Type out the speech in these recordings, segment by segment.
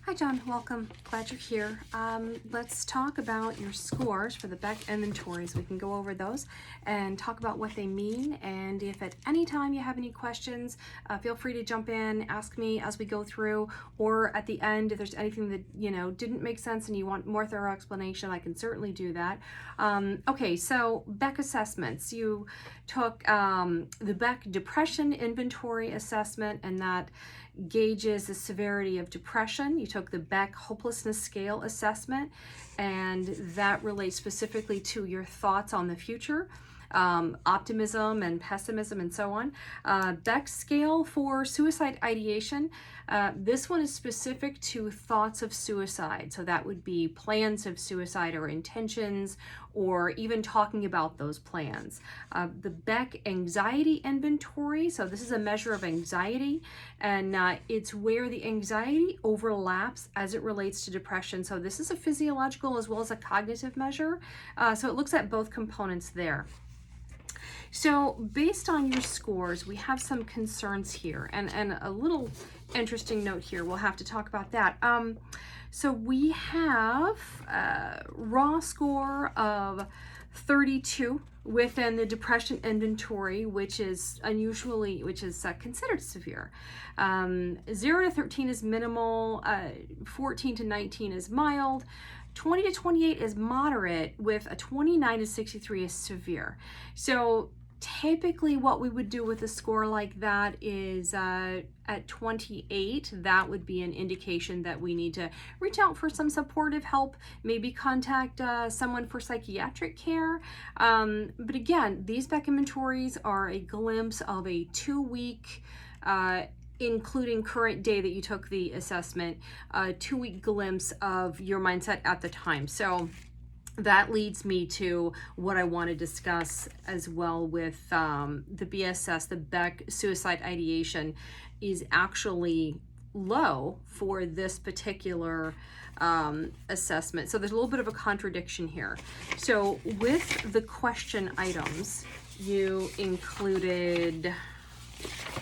Hi John, welcome. Glad you're here. Let's talk about your scores for the Beck inventories. We can go over those and talk about what they mean, and if at any time you have any questions, feel free to jump in, ask me as we go through, or at the end if there's anything that didn't make sense and you want more thorough explanation, I can certainly do that. Okay, so Beck assessments. You took the Beck Depression Inventory Assessment, and that gauges the severity of depression. You took the Beck Hopelessness Scale Assessment, and that relates specifically to your thoughts on the future, optimism and pessimism and so on. Beck's scale for suicide ideation. This one is specific to thoughts of suicide. So that would be plans of suicide or intentions, or even talking about those plans. The Beck Anxiety Inventory. So this is a measure of anxiety, and it's where the anxiety overlaps as it relates to depression. So this is a physiological as well as a cognitive measure. So it looks at both components there. So based on your scores, we have some concerns here, and a little interesting note here. We'll have to talk about that. So we have a raw score of 32 within the depression inventory, which is considered severe. 0 to 13 is minimal, 14 to 19 is mild, 20 to 28 is moderate, with a 29 to 63 is severe. So typically what we would do with a score like that is at 28, that would be an indication that we need to reach out for some supportive help, maybe contact someone for psychiatric care. But again, these Beck inventories are a glimpse of a 2-week, including current day that you took the assessment, a 2-week glimpse of your mindset at the time. So that leads me to what I want to discuss as well with the BSS. The Beck suicide ideation is actually low for this particular assessment. So there's a little bit of a contradiction here. So with the question items, you included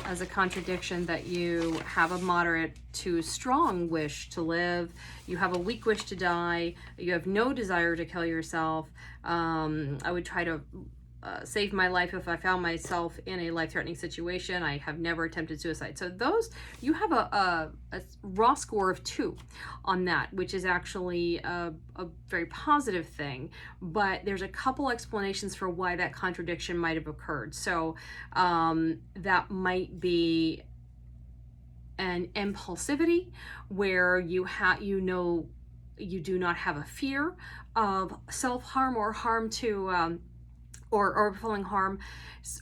as a contradiction that you have a moderate to strong wish to live, you have a weak wish to die, you have no desire to kill yourself. I would try to save my life if I found myself in a life-threatening situation. I have never attempted suicide. So those, you have a raw score of 2 on that, which is actually a very positive thing, but there's a couple explanations for why that contradiction might have occurred. So that might be an impulsivity where you do not have a fear of self-harm or harm to or feeling harm,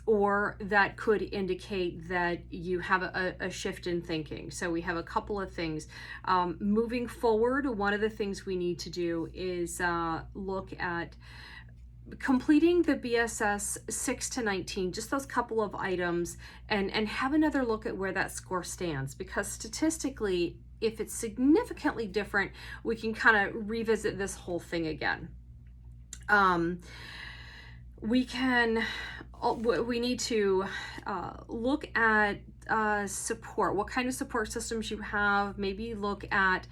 or that could indicate that you have a shift in thinking. So we have a couple of things. Moving forward, one of the things we need to do is look at completing the BSS 6 to 19, just those couple of items, and have another look at where that score stands, because statistically, if it's significantly different, we can kind of revisit this whole thing again. We need to look at support, what kind of support systems you have, maybe look at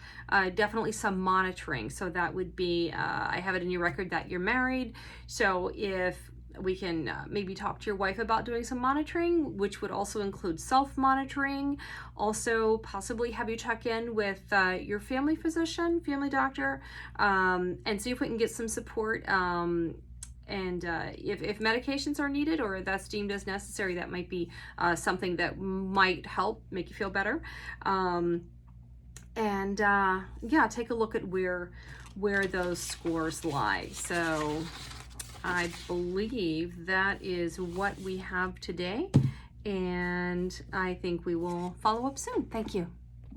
definitely some monitoring. So that would be, I have it in your record that you're married, so if we can maybe talk to your wife about doing some monitoring, which would also include self-monitoring. Also possibly have you check in with your family physician, family doctor, and see if we can get some support. And if medications are needed or that's deemed as necessary, that might be something that might help make you feel better. Yeah, take a look at where those scores lie. So I believe that is what we have today, and I think we will follow up soon. Thank you.